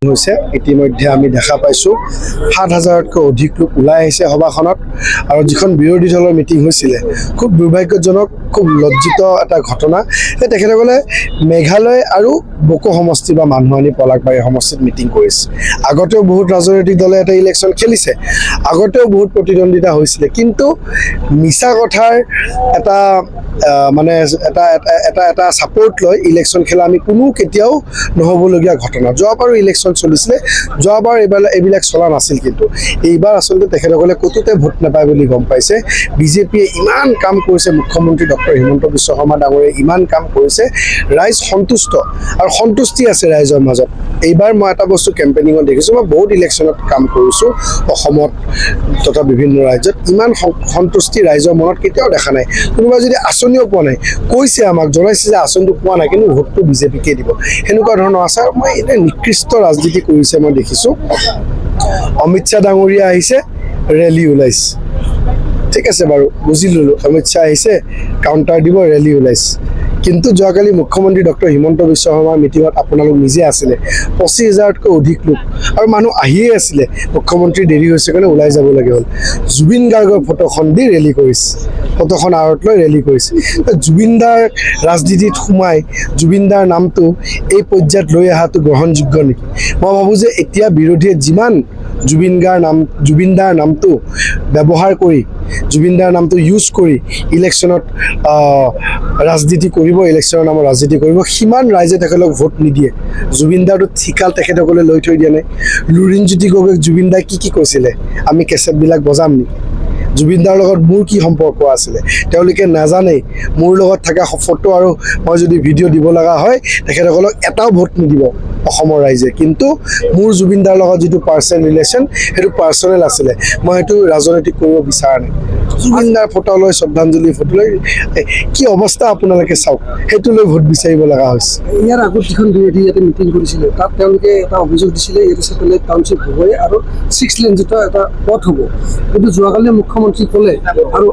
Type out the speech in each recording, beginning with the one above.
হৈছে ইতিমধ্যে আমি দেখা পাইছোঁ ৭,০০০তকৈ অধিক লোক ওলাই আহিছে সভাখনত আৰু যিখন বিৰোধী দলৰ মিটিং হৈছিলে খুব দুৰ্ভাগ্যজনক খুব লজ্জিত এটা ঘটনা যে তেখেতসকলে মেঘালয় আৰু বকো সমষ্টি বা মানুহআনি পলাশবাৰী সমষ্টিত মিটিং কৰিছে আগতেও বহুত ৰাজনৈতিক দলে এটা ইলেকশ্যন খেলিছে আগতেও বহুত প্ৰতিদ্বন্দ্বিতা হৈছিলে কিন্তু মিছা কথাৰ এটা মানে এটা সাপোৰ্ট লয় ইলেকশন খেলা আমি কোনো কেতিয়াও নহবলগীয়া ঘটনা যোৱাবাৰো ইলেকশন চলিছিলে যোৱাবাৰ এইবিলাক চলা নাছিল কিন্তু এইবাৰ আসলে তেখেতসকলে কতোতে ভোট নাপায় বুলি গম পাইছে বিজেপিয়ে ইমান কাম কৰিছে মুখ্যমন্ত্ৰী ডক্টৰ হিমন্ত বিশ্ব শৰ্মা ডাঙৰীয়ে ইমান কাম কৰিছে ৰাইজ সন্তুষ্ট আৰু সন্তুষ্টি আছে ৰাইজৰ মাজত এইবাৰ মই এটা বস্তু কেম্পেইনিঙত দেখিছোঁ মই বহুত ইলেকশ্যনত কাম কৰিছোঁ অসমত তথা বিভিন্ন ৰাজ্যত ইমান সন্তুষ্টি ৰাইজৰ মনত কেতিয়াও দেখা নাই কোনোবা যদি আঁচনিও পোৱা নাই কৈছে আমাক জনাইছে যে আঁচনিটো পোৱা নাই কিন্তু ভোটটো বিজেপিকে দিব সেনেকুৱা ধৰণৰ আছে মই এনে নিকৃষ্ট ৰাজনীতি কৰিছে মই দেখিছোঁ অমিত শ্বাহ ডাঙৰীয়া আহিছে ৰেলী ওলাইছে ঠিক আছে বাৰু বুজি ল'লোঁ অমিত শ্বাহ আহিছে কাউণ্টাৰ দিব ৰেলী ওলাইছে কিন্তু যোৱাকালি মুখ্যমন্ত্ৰী ডক্টৰ হিমন্ত বিশ্ব শৰ্মাৰ মিটিঙত আপোনালোক নিজে আছিলে ২৫,০০০তকৈ অধিক লোক আৰু মানুহ আহিয়ে আছিলে মুখ্যমন্ত্ৰী দেৰি হৈছে কাৰণে ওলাই যাব লাগে হ'ল জুবিন গাৰ্গৰ ফটোখন দি ৰেলী কৰিছে ফটোখন আঁৰত লৈ ৰেলী কৰিছে জুবিনদাৰ ৰাজনীতিত সোমাই জুবিনদাৰ নামটো এই পৰ্যায়ত লৈ অহাটো গ্ৰহণযোগ্য নেকি মই ভাবোঁ যে এতিয়া বিৰোধীয়ে যিমান জুবিনদাৰ নামটো ব্যৱহাৰ কৰি জুবিনদাৰ নামটো ইউজ কৰি ইলেকশ্যনত ৰাজনীতি কৰিব ইলেকশ্যনৰ নামত ৰাজনীতি কৰিব সিমান ৰাইজে তেখেতক ভোট নিদিয়ে জুবিনদাৰটো ঠিকাল তেখেতসকলে লৈ থৈ দিয়া নাই লুৰিণজ্যোতি গগৈক জুবিনদাই কি কৈছিলে আমি কেছেটবিলাক বজাম নেকি জুবিনদাৰ লগত মোৰ কি সম্পৰ্ক আছিলে তেওঁলোকে নাজানেই মোৰ লগত থকা ফটো আৰু মই যদি ভিডিঅ' দিব লগা হয় তেখেতসকলক এটাও ভোট নিদিব অসমৰ ৰাইজে কিন্তু মোৰ জুবিনদাৰ লগত যিটো পাৰ্চনেল ৰিলেশ্যন সেইটো পাৰ্চনেল আছিলে মই সেইটো ৰাজনৈতিক কৰিব বিচৰা নাই জুবিনদাৰ ফটো লৈ শ্ৰদ্ধাঞ্জলি ফটো লৈ কি অৱস্থা আপোনালোকে চাওক সেইটো লৈ ভোট বিচাৰিব লগা হৈছে ইয়াৰ আগত যিখন বিৰোধী ইয়াতে মিটিং কৰিছিলে তাত তেওঁলোকে এটা অভিযোগ দিছিলে ইয়াতে চেটেলাইট টাউনশ্বিপ হ'বই আৰু 6 লেনযুক্ত এটা পথ হ'ব কিন্তু যোৱাকালি মুখ্যমন্ত্ৰী ক'লে আৰু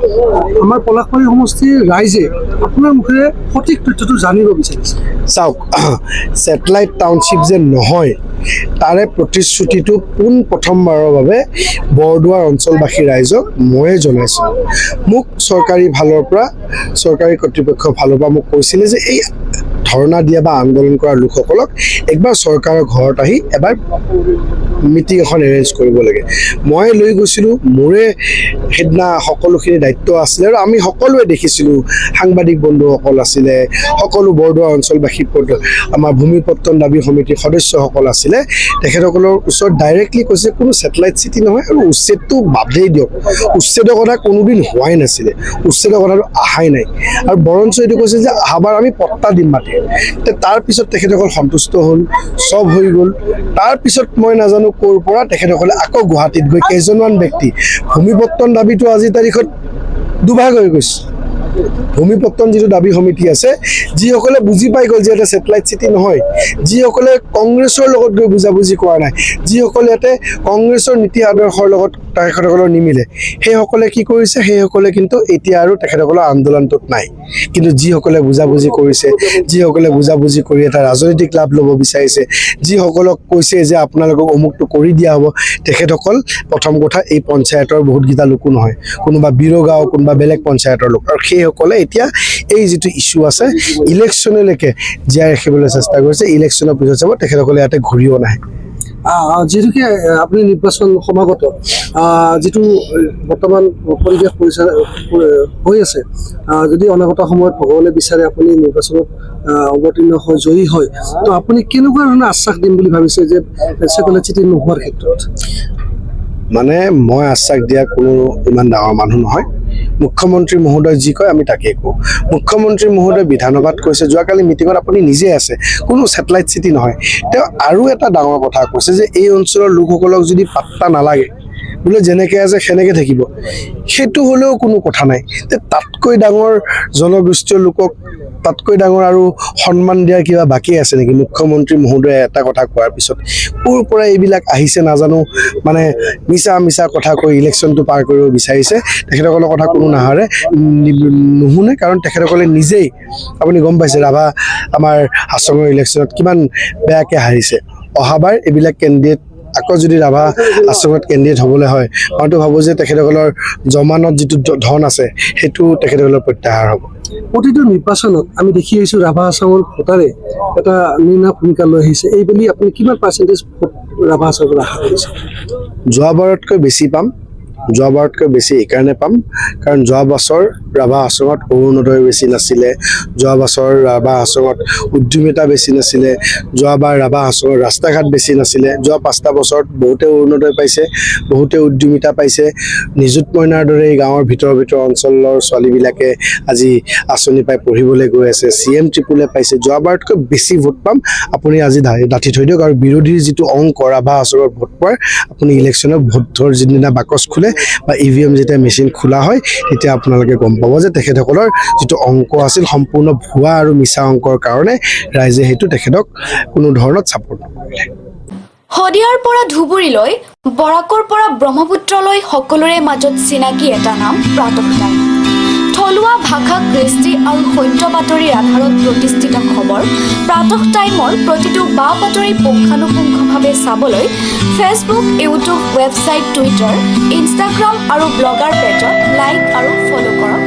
আমাৰ পলাশবাৰী সমষ্টিৰ ৰাইজে আপোনাৰ মুখেৰে সঠিক তথ্যটো জানিব বিচাৰিছে চাওক ছেটেলাইট টাউনশ্বিপ যে নহয় তাৰে প্ৰতিশ্ৰুতিটো প্ৰথমবাৰৰ বাবে বৰদোৱাৰ অঞ্চলবাসী ৰাইজক ময়ে জনাইছোঁ মোক চৰকাৰী ফালৰ পৰা চৰকাৰী কৰ্তৃপক্ষৰ ফালৰ পৰা মোক কৈছিলে যে এই ধৰ্ণা দিয়া বা আন্দোলন কৰা লোকসকলক একবাৰ চৰকাৰৰ ঘৰত আহি এবাৰ মিটিং এখন এৰেঞ্জ কৰিব লাগে মই লৈ গৈছিলোঁ মোৰে সেইদিনা সকলোখিনি দায়িত্ব আছিলে আৰু আমি সকলোৱে দেখিছিলোঁ সাংবাদিক বন্ধুসকল আছিলে সকলো বৰদোৱা অঞ্চলবাসী আমাৰ ভূমিপত্তন দাবী সমিতিৰ সদস্যসকল আছিলে তেখেতসকলৰ ওচৰত ডাইৰেক্টলি কৈছে কোনো ছেটেলাইট চিটি নহয় আৰু উচ্ছেদটো বাদেই দিয়ক উচ্ছেদৰ কথা কোনোদিন হোৱাই নাছিলে উচ্ছেদৰ কথাটো অহাই নাই আৰু বৰঞ্চ এইটো কৈছে যে আহাবাৰ আমি পট্টা দিম মাতি তাৰপিছত তেখেতসকল সন্তুষ্ট হ'ল চব হৈ গ'ল তাৰপিছত মই নাজানো ক'ৰ পৰা তেখেতসকলে আকৌ গুৱাহাটীত গৈ কেইজনমান ব্যক্তি ভূমিপত্তন দাবীটো আজিৰ তাৰিখত দুভাগ হৈ গৈছে ভূমিপত্তন যিটো দাবী সমিতি আছে যিসকলে বুজি পাই গ'ল যে এটা ছেটেলাইট চিটি নহয় যিসকলে কংগ্ৰেছৰ লগত গৈ বুজাবুজি কৰা নাই যিসকলে ইয়াতে কংগ্ৰেছৰ নীতি আদৰ্শৰ লগত তেখেতসকলৰ নিমিলে সেইসকলে কি কৰিছে সেইসকলে কিন্তু এতিয়া আৰু তেখেতসকলৰ আন্দোলনটোত নাই কিন্তু যিসকলে বুজাবুজি কৰিছে যিসকলে বুজাবুজি কৰি এটা ৰাজনৈতিক লাভ ল'ব বিচাৰিছে যিসকলক কৈছে যে আপোনালোকক অমুকটো কৰি দিয়া হ'ব তেখেতসকল প্ৰথম কথা এই পঞ্চায়তৰ বহুতকেইটা লোকো নহয় কোনোবা বিৰগাঁও কোনোবা বেলেগ পঞ্চায়তৰ লোক আৰু সেইসকলে এতিয়া এই যিটো ইছ্যু আছে ইলেকশ্যনলৈকে জীয়াই ৰাখিবলৈ চেষ্টা কৰিছে ইলেকশ্যনৰ পিছত চাব তেখেতসকলে ইয়াতে ঘূৰিও নাহে যিহেতুকে আপুনি নিৰ্বাচন সমাগত যিটো বৰ্তমান পৰিৱেশ হৈ আছে যদি অনাগত সময়ত ভগৱানে বিচাৰে আপুনি নিৰ্বাচনত অৱতীৰ্ণ হৈ জয়ী হয় তো আপুনি কেনেকুৱা ধৰণৰ আশ্বাস দিম বুলি ভাবিছে যে ছেটেলাইট চিটি নোহোৱাৰ ক্ষেত্ৰত মানে মই আশ্বাস দিয়া কোনো ইমান ডাঙৰ মানুহ নহয় মুখ্যমন্ত্ৰী মহোদয় যি কয় আমি তাকেই কওঁ মুখ্যমন্ত্ৰী মহোদয় বিধানসভাত কৈছে যোৱাকালি মিটিঙত আপুনি নিজে আছে কোনো ছেটেলাইট চিটি নহয় তেওঁ আৰু এটা ডাঙৰ কথা কৈছে যে এই অঞ্চলৰ লোকসকলক যদি পাত্তা নালাগে বোলে যেনেকৈ আছে সেনেকৈ থাকিব সেইটো হ'লেও কোনো কথা নাই তাতকৈ ডাঙৰ জনগোষ্ঠীয় লোকক তাতকৈ ডাঙৰ আৰু সন্মান দিয়াৰ কিবা বাকী আছে নেকি মুখ্যমন্ত্ৰী মহোদয়ে এটা কথা কোৱাৰ পিছত ক'ৰ পৰা এইবিলাক আহিছে নাজানো মানে মিছা কথা কৈ ইলেকশ্যনটো পাৰ কৰিব বিচাৰিছে তেখেতসকলৰ কথা কোনো নুশুনে কাৰণ তেখেতসকলে নিজেই আপুনি গম পাইছে ৰাভা আমাৰ হাছঙৰ ইলেকশ্যনত কিমান বেয়াকৈ হাৰিছে অহাবাৰ এইবিলাক কেণ্ডিডেট আকৌ যদি ৰাভা আশ্ৰমত কেণ্ডিডেট হ'বলৈ হয় মইতো ভাবোঁ যে তেখেতসকলৰ জমানত যিটো ধন আছে সেইটো তেখেতসকলৰ প্ৰত্যাহাৰ হ'ব। প্ৰতিটো নিৰ্বাচনত আমি দেখি আহিছোঁ ৰাভা আছামৰ ভোটাৰে এটা নিৰ্ণায়ক ভূমিকা লৈ আহিছে। এই বুলি আপুনি কিমান পাৰ্চেণ্টেজ ভোট ৰাভা আছামৰ পৰা আশা কৰিছে? যোৱাবাৰতকৈ বেছি পাম। যোৱাবাৰতকৈ বেছি এইকাৰণে পাম কাৰণ যোৱা বছৰ ৰাভা আশ্ৰমত অৰুণোদয় বেছি নাছিলে, যোৱা বছৰ ৰাভা আশ্ৰমত উদ্যমিতা বেছি নাছিলে, যোৱাবাৰ ৰাভা আশ্ৰমত ৰাস্তা ঘাট বেছি নাছিলে। যোৱা 5টা বছৰত বহুতে অৰুণোদয় পাইছে, বহুতে উদ্যমিতা পাইছে। নিযুত মইনাৰ দৰে এই গাঁৱৰ ভিতৰ অঞ্চলৰ ছোৱালীবিলাকে আজি আঁচনি পাই পঢ়িবলৈ গৈ আছে, CM ট্ৰিপুলে পাইছে। যোৱাবাৰতকৈ বেছি ভোট পাম। আপুনি আজি ডাঠি থৈ দিয়ক। আৰু বিৰোধীৰ যিটো অংক ৰাভা আশ্ৰমত ভোট পোৱাৰ আপুনি ইলেকশ্যনত ভোটৰ যিদিনা বাকচ খোলে বা EVM যেতিয়া মেচিন খোলা হয় তেতিয়া আপোনালোকে গম পাব যে তেখেতসকলৰ যিটো অংক আছিল সম্পূৰ্ণ ভুৱা আৰু মিছা অংকৰ কাৰণে ৰাইজে সেইটো তেখেতক কোনো ধৰণত ছাপোৰ্ট নকৰিলে। শদিয়াৰ পৰা ধুবুৰীলৈ, বৰাকৰ পৰা ব্ৰহ্মপুত্ৰলৈ সকলোৰে মাজত চিনাকি এটা নাম প্ৰাতঃ টাইম। থলুৱা ভাষা, কৃষ্টি আৰু সত্য বাতৰিৰ আধাৰত প্ৰতিষ্ঠিত খবৰ প্ৰাতঃ টাইমৰ প্ৰতিটো বা বাতৰি পুংখানুপুংখভাৱে চাবলৈ Facebook, YouTube, website, Twitter, Instagram আৰু ব্লগাৰ পেজত লাইক আৰু ফ'ল' কৰক।